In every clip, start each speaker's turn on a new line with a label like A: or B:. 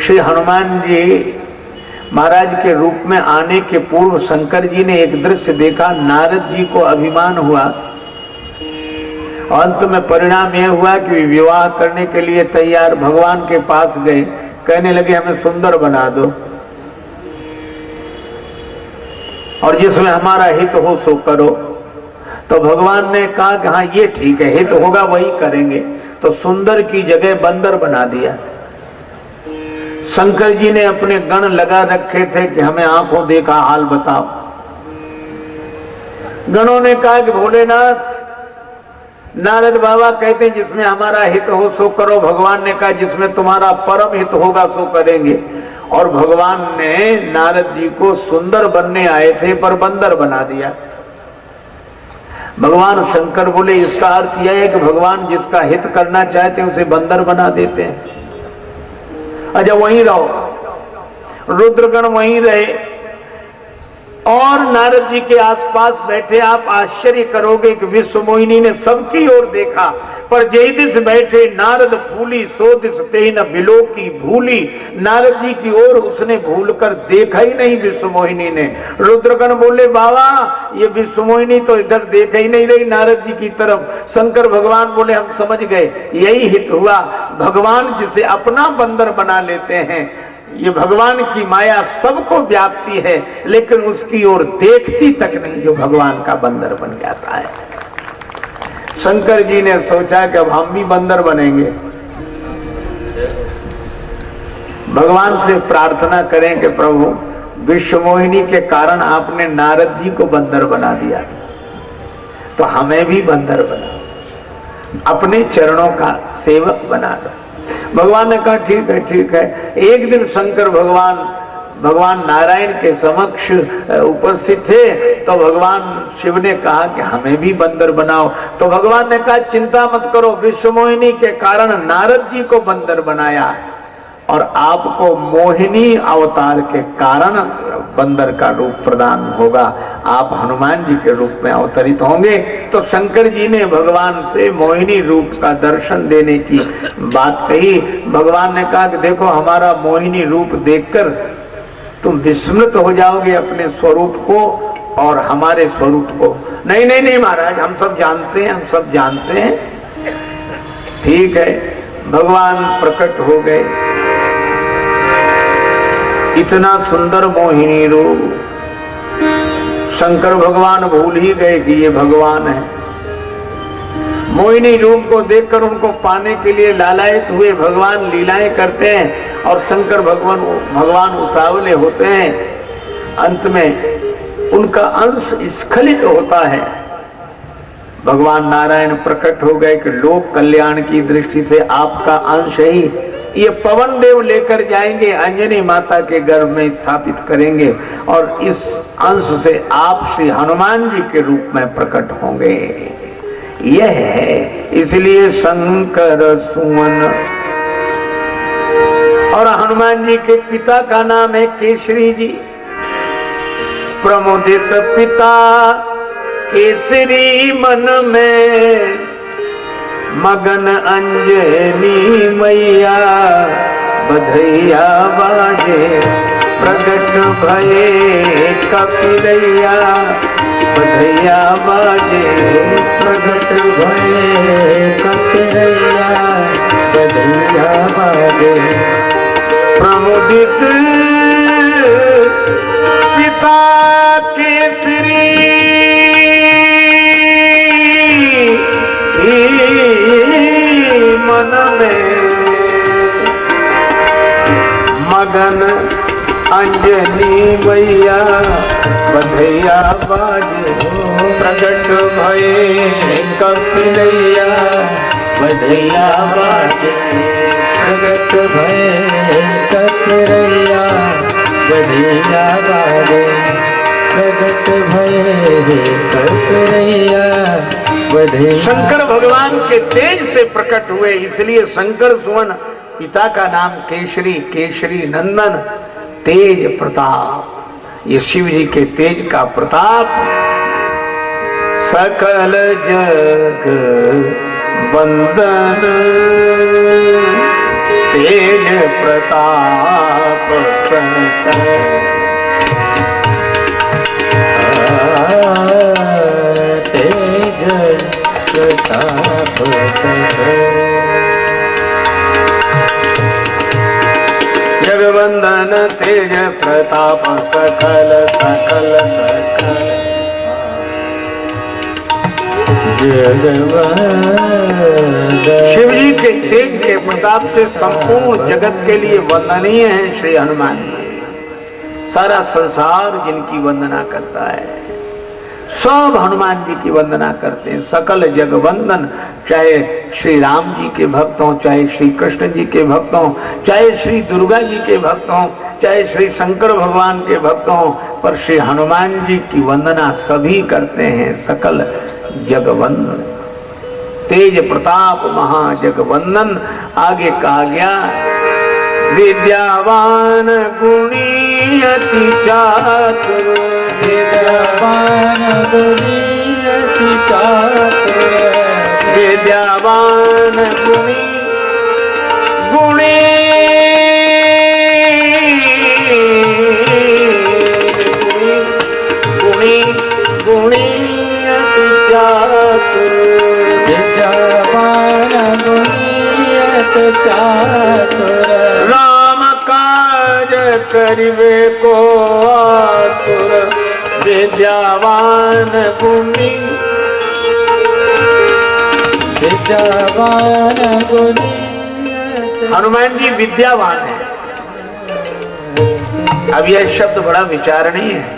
A: श्री हनुमान जी महाराज के रूप में आने के पूर्व शंकर जी ने एक दृश्य देखा। नारद जी को अभिमान हुआ। अंत में परिणाम यह हुआ कि विवाह करने के लिए तैयार भगवान के पास गए, कहने लगे हमें सुंदर बना दो और जिसमें हमारा हित हो सो करो। तो भगवान ने कहा कि हाँ ये ठीक है, हित होगा वही करेंगे। तो सुंदर की जगह बंदर बना दिया। शंकर जी ने अपने गण लगा रखे थे कि हमें आंखों देखा हाल बताओ। गणों ने कहा कि भोलेनाथ, नारद बाबा कहते हैं जिसमें हमारा हित हो सो करो। भगवान ने कहा जिसमें तुम्हारा परम हित होगा सो करेंगे। और भगवान ने नारद जी को सुंदर बनने आए थे पर बंदर बना दिया। भगवान शंकर बोले इसका अर्थ यह है कि भगवान जिसका हित करना चाहते हैं उसे बंदर बना देते हैं। अच्छा वहीं रहो, रुद्रगण वहीं रहे और नारद जी के आसपास बैठे। आप आश्चर्य करोगे कि विश्व मोहिनी ने सबकी ओर देखा, पर जय दिस बैठे नारद फूली सो दिस तेहि न बिलो की भूली। नारद जी की ओर उसने भूलकर देखा ही नहीं विश्व मोहिनी ने। रुद्रगण बोले बाबा ये विश्व मोहिनी तो इधर देख ही नहीं रही नारद जी की तरफ। शंकर भगवान बोले हम समझ गए, यही हित हुआ। भगवान जिसे अपना बंदर बना लेते हैं, ये भगवान की माया सबको व्याप्ति है, लेकिन उसकी ओर देखती तक नहीं जो भगवान का बंदर बन जाता है। शंकर जी ने सोचा कि अब हम भी बंदर बनेंगे। भगवान से प्रार्थना करें कि प्रभु विश्व मोहिनी के कारण आपने नारद जी को बंदर बना दिया, तो हमें भी बंदर बना, अपने चरणों का सेवक बना दो। भगवान ने कहा ठीक है ठीक है। एक दिन शंकर भगवान नारायण के समक्ष उपस्थित थे, तो भगवान शिव ने कहा कि हमें भी बंदर बनाओ। तो भगवान ने कहा चिंता मत करो, विश्व मोहिनी के कारण नारद जी को बंदर बनाया और आपको मोहिनी अवतार के कारण बंदर का रूप प्रदान होगा, आप हनुमान जी के रूप में अवतरित होंगे। तो शंकर जी ने भगवान से मोहिनी रूप का दर्शन देने की बात कही। भगवान ने कहा कि देखो हमारा मोहिनी रूप देखकर तुम विस्मृत हो जाओगे अपने स्वरूप को और हमारे स्वरूप को। नहीं नहीं नहीं महाराज, हम सब जानते हैं, हम सब जानते हैं। ठीक है, भगवान प्रकट हो गए। इतना सुंदर मोहिनी रूप, शंकर भगवान भूल ही गए कि ये भगवान है। मोहिनी रूप को देखकर उनको पाने के लिए लालायित हुए। भगवान लीलाएं करते हैं और शंकर भगवान उतावले होते हैं। अंत में उनका अंश स्खलित होता है। भगवान नारायण प्रकट हो गए कि लोक कल्याण की दृष्टि से आपका अंश ही ये पवन देव लेकर जाएंगे, अंजनी माता के गर्भ में स्थापित करेंगे और इस अंश से आप श्री हनुमान जी के रूप में प्रकट होंगे। यह है, इसलिए शंकर सुवन। और हनुमान जी के पिता का नाम है केसरी जी। प्रमोदित पिता केसरी मन में, मगन अंजनी मैया बधैया बाजे। प्रगट भये कपिलैया बधैया बाजे। प्रगट भये कपिलैया बधैया बाजे। प्रमुदित पिता केसरी मन में, मगन अंजनी मैया बधैया बाजे। प्रगट भये कपिलैया बधैया बाजे। प्रगट भये कपिलैया बधैया बाजे। प्रगट भये कपिलैया। शंकर भगवान के तेज से प्रकट हुए, इसलिए शंकर सुवन। पिता का नाम केसरी, केसरी नंदन, तेज प्रताप। ये शिव जी के तेज का प्रताप सकल जग वंदन। तेज प्रताप सकल,
B: तेज प्रताप सकल।
A: जगवंदन तेज प्रताप सकल सकल सकल, शिव जी के तेज के प्रताप से संपूर्ण जगत के लिए वंदनीय है श्री हनुमान जी। सारा संसार जिनकी वंदना करता है, सब हनुमान जी की वंदना करते हैं। सकल जग वंदन, चाहे श्री राम जी के भक्त हों, चाहे श्री कृष्ण जी के भक्त हों, चाहे श्री दुर्गा जी के भक्त हों, चाहे श्री शंकर भगवान के भक्त हों, पर श्री हनुमान जी की वंदना सभी करते हैं। सकल जगवंदन, तेज प्रताप महाजगवंदन। आगे कहा गया विद्यावान गुणी अति चातुर,
B: विद्यावान गुणी अति चातुर,
A: विद्यावान गुणी गुणी गुणी गुणी अति चातुर,
B: विद्यावान गुणी अति चातुर,
A: राम काज करिवे को आतुर, विद्यावान गुणी,
B: विद्यावान गुणी।
A: हनुमान जी विद्यावान है। अब यह शब्द बड़ा विचारणीय है।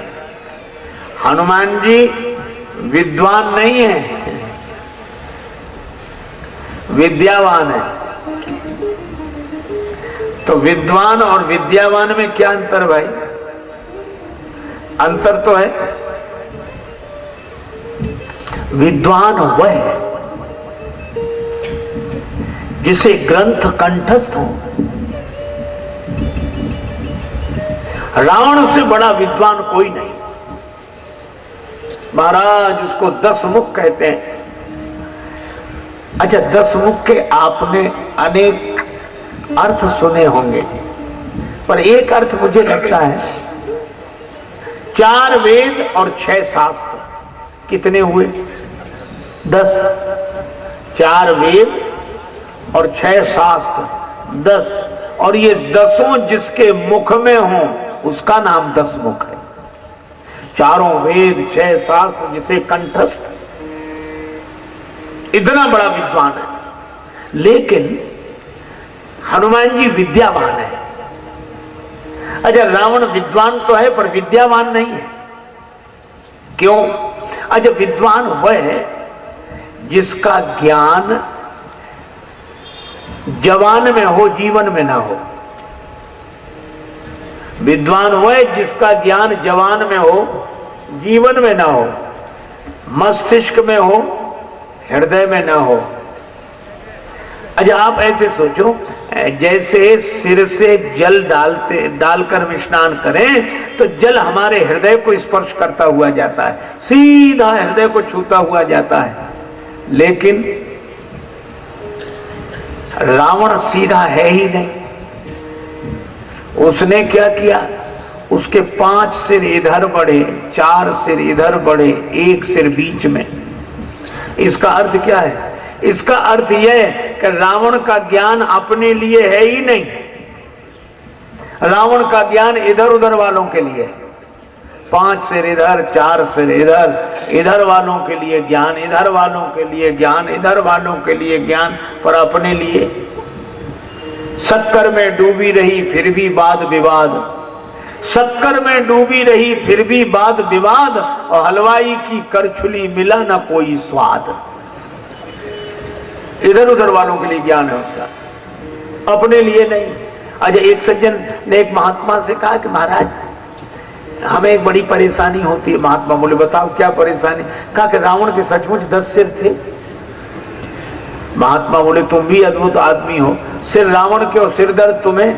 A: हनुमान जी विद्वान नहीं है, विद्यावान है। तो विद्वान और विद्यावान में क्या अंतर भाई? अंतर तो है, विद्वान वह है जिसे ग्रंथ कंठस्थ हो। रावण से बड़ा विद्वान कोई नहीं। महाराज उसको 10 मुख कहते हैं। अच्छा, 10 मुख के आपने अनेक अर्थ सुने होंगे, पर एक अर्थ मुझे लगता है 4 वेद और 6 शास्त्र। कितने हुए? 10। 4 वेद और 6 शास्त्र 10, और ये 10 जिसके मुख में हो उसका नाम 10 मुख है। 4 वेद 6 शास्त्र जिसे कंठस्थ, इतना बड़ा विद्वान है। लेकिन हनुमान जी विद्यावान है। अच्छा, रावण विद्वान तो है पर विद्यावान नहीं है। क्यों? अच्छा, विद्वान वह है जिसका ज्ञान जवान में हो, जीवन में ना हो। विद्वान वह है जिसका ज्ञान जवान में हो, जीवन में ना हो, मस्तिष्क में हो, हृदय में ना हो। अच्छा, आप ऐसे सोचो, जैसे सिर से जल डालकर स्नान करें तो जल हमारे हृदय को स्पर्श करता हुआ जाता है, सीधा हृदय को छूता हुआ जाता है। लेकिन रावण सीधा है ही नहीं। उसने क्या किया? उसके 5 सिर इधर बढ़े, 4 सिर इधर बढ़े, 1 सिर बीच में। इसका अर्थ क्या है? इसका अर्थ यह है कि रावण का ज्ञान अपने लिए है ही नहीं। रावण का ज्ञान इधर उधर वालों के लिए है। 5 सिर इधर, 4 सिर इधर, इधर वालों के लिए ज्ञान, इधर वालों के लिए ज्ञान, इधर वालों के लिए ज्ञान, पर अपने लिए। शक्कर में डूबी रही फिर भी वाद विवाद, शक्कर में डूबी रही फिर भी वाद विवाद, और हलवाई की करछुली मिला ना कोई स्वाद। इधर उधर वालों के लिए ज्ञान है उसका, अपने लिए नहीं। अच्छा, एक सज्जन ने एक महात्मा से कहा कि महाराज हमें एक बड़ी परेशानी होती है। महात्मा बोले बताओ क्या परेशानी? कहा कि रावण के सचमुच 10 सिर थे। महात्मा बोले तुम भी अद्भुत आदमी हो, सिर रावण के और सिर दर्द तुम्हें?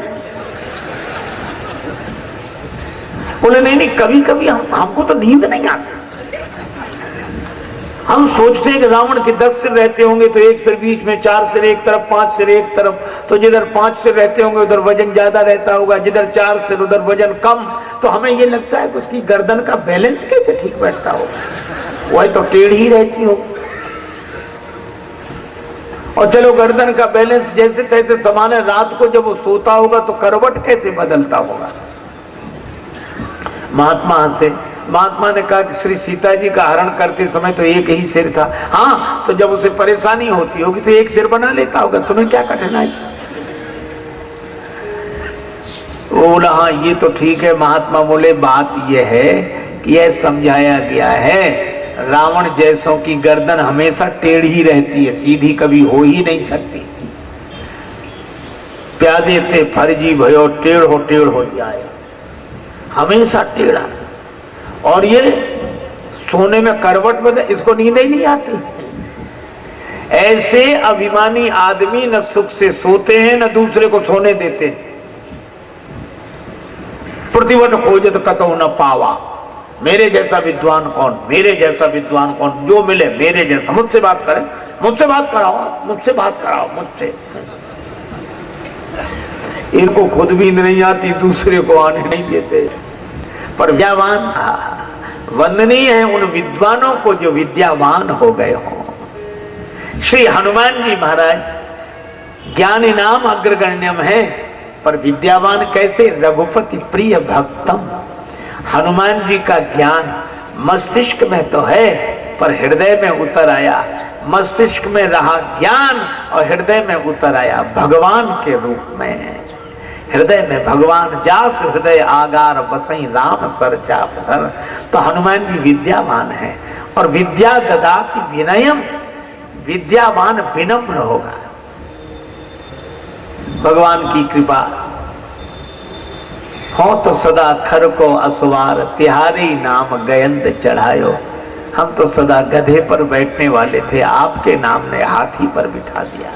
A: बोले नहीं, कभी कभी हमको तो नींद नहीं आती। हम सोचते हैं कि रावण के 10 सिर रहते होंगे तो 1 सिर बीच में, 4 सिर एक तरफ, 5 सिर एक तरफ, तो जिधर 5 सिर रहते होंगे उधर वजन ज्यादा रहता होगा, जिधर 4 सिर उधर वजन कम। तो हमें ये लगता है कि उसकी गर्दन का बैलेंस कैसे ठीक बैठता होगा, वह तो टेढ़ी ही रहती हो। और चलो गर्दन का बैलेंस जैसे तैसे समान है, रात को जब वो सोता होगा तो करवट कैसे बदलता होगा। महात्मा ने कहा कि श्री सीता जी का हरण करते समय तो एक ही सिर था। हाँ, तो जब उसे परेशानी होती होगी तो एक सिर बना लेता होगा, तुम्हें क्या कठिनाई। बोला हाँ ये तो ठीक है। महात्मा बोले बात यह है कि यह समझाया गया है, रावण जैसों की गर्दन हमेशा टेढ़ी रहती है, सीधी कभी हो ही नहीं सकती। प्यादे थे फर्जी भयो टेढ़ हो जाए, हमेशा टेढ़ा। और ये सोने में करवट बदल, इसको नींद ही नहीं आती। ऐसे अभिमानी आदमी न सुख से सोते हैं न दूसरे को सोने देते। प्रतिवट खोजत कतौ न पावा, मेरे जैसा विद्वान कौन, मेरे जैसा विद्वान कौन, जो मिले मेरे जैसा, मुझसे बात करें, मुझसे बात कराओ, मुझसे बात कराओ, मुझसे। इनको खुद भी नहीं आती, दूसरे को आने नहीं देते। पर विद्यावान, वंदनीय है उन विद्वानों को जो विद्यावान हो गए हों। श्री हनुमान जी महाराज ज्ञानी नाम अग्रगण्यम है, पर विद्यावान कैसे, रघुपति प्रिय भक्तम। हनुमान जी का ज्ञान मस्तिष्क में तो है पर हृदय में उतर आया, मस्तिष्क में रहा ज्ञान और हृदय में उतर आया भगवान के रूप में। हृदय में भगवान जास हृदय आगार बसई राम सर चाप धर। तो हनुमान जी विद्यावान है। और विद्या ददाति विनयम, विद्यावान विनम्र होगा। भगवान की कृपा हो तो सदा खर को असवार, तिहारी नाम गयंत चढ़ायो। हम तो सदा गधे पर बैठने वाले थे, आपके नाम ने हाथी पर बिठा दिया।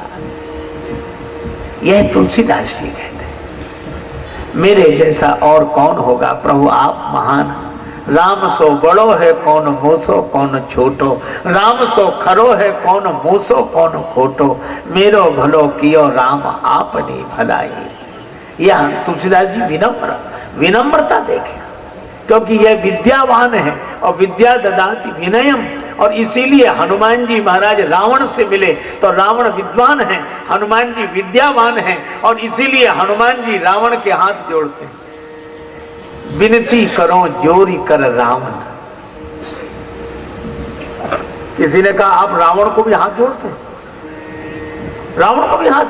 A: यह तुलसीदास जी कहते हैं, मेरे जैसा और कौन होगा प्रभु, आप महान। राम सो बड़ो है कौन मोसो कौन छोटो, राम सो खरो है कौन मोसो कौन खोटो, मेरो भलो कियो राम आपनी भलाई। यह तुलसीदास जी विनम्रता देखें, क्योंकि यह विद्यावान है और विद्या ददाति विनयम। और इसीलिए हनुमान जी महाराज रावण से मिले तो रावण विद्वान है, हनुमान जी विद्यावान है, और इसीलिए हनुमान जी रावण के हाथ जोड़ते हैं। विनती करो जोरी कर रावण। किसी ने कहा आप रावण को भी हाथ जोड़ते हैं, रावण को भी हाथ,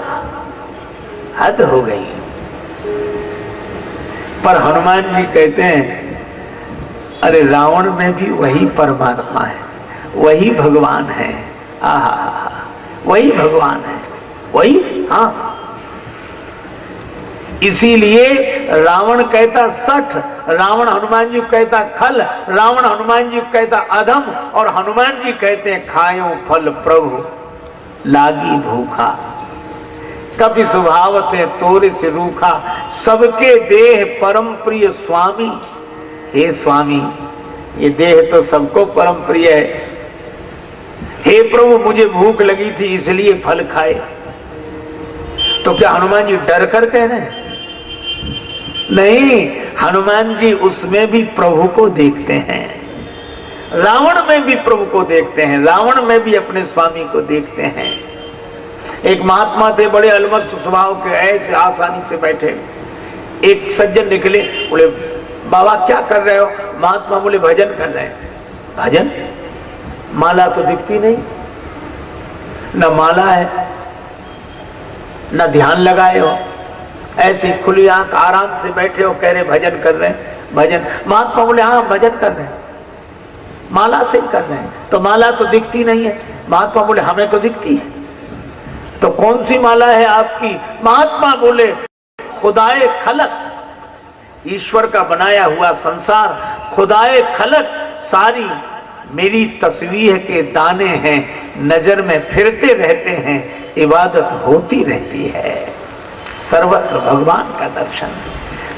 A: हद हो गई। पर हनुमान जी कहते हैं अरे रावण में भी वही परमात्मा है, वही भगवान है। आहा, वही भगवान है, वही। हाँ, इसीलिए रावण कहता सठ, रावण हनुमान जी कहता खल, रावण हनुमान जी कहता अधम, और हनुमान जी कहते हैं खायो फल प्रभु लागी भूखा, कभी स्वभाव थे तोरे से रूखा, सबके देह परम प्रिय स्वामी। हे स्वामी, ये देह तो सबको परम प्रिय है। हे प्रभु, मुझे भूख लगी थी इसलिए फल खाए। तो क्या हनुमान जी डर कर कह रहे हैं? नहीं, हनुमान जी उसमें भी प्रभु को देखते हैं, रावण में भी प्रभु को देखते हैं, रावण में भी अपने स्वामी को देखते हैं। एक महात्मा थे, बड़े अलमस्त स्वभाव के, ऐसे आसानी से बैठे। एक सज्जन निकले, बोले बाबा क्या कर रहे हो? महात्मा बोले भजन कर रहे हैं। भजन? माला तो दिखती नहीं, न माला है न ध्यान लगाए हो, ऐसी खुली आंख आराम से बैठे हो, कह रहे भजन कर रहे हैं। भजन? महात्मा बोले हाँ भजन कर रहे हैं, माला से कर रहे हैं। तो माला तो दिखती नहीं है। महात्मा बोले हमें तो दिखती है। तो कौन सी माला है आपकी? महात्मा बोले खुदाए खलक, ईश्वर का बनाया हुआ संसार, खुदाए खलक सारी मेरी तस्वीर के दाने हैं, नजर में फिरते रहते हैं, इबादत होती रहती है, सर्वत्र भगवान का दर्शन।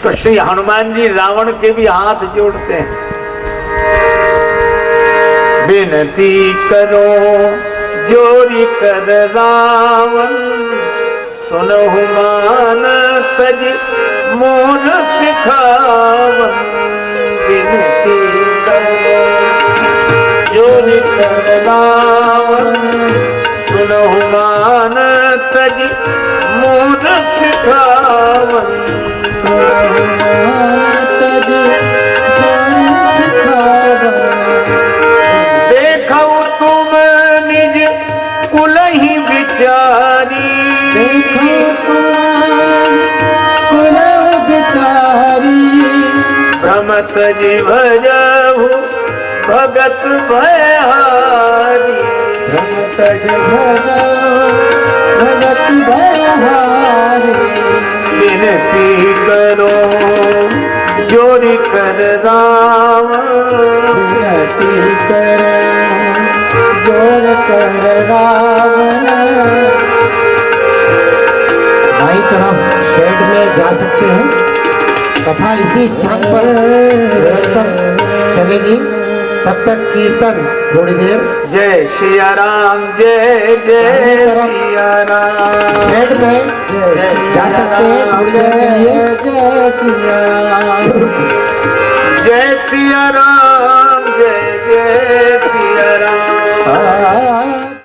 A: तो श्री हनुमान जी रावण के भी हाथ जोड़ते हैं। विनती करो जोरी कर रावण, सुनहु मान सज मोर सिखावन विनती करो जोरि करलावन सुनहु मान सज मोर सिखावन देखौ तुम निज कुलहि विचारी
B: देखो तुम कुल बिचारी
A: भ्रमत भजहु भगत भयहारी
B: भ्रमत भगत बहारी
A: विनती करो जोरि कर राम
B: विनती करो जोर कर रावण
C: बाई तरफ शेड में जा सकते हैं तथा इसी स्थान पर निरंतर चलेगी तब तक कीर्तन थोड़ी देर।
A: जय सिया राम जय जय सिया राम
C: शेड में जा सकते हैं थोड़ी देर के लिए।
B: जय सिया
A: जय सिया राम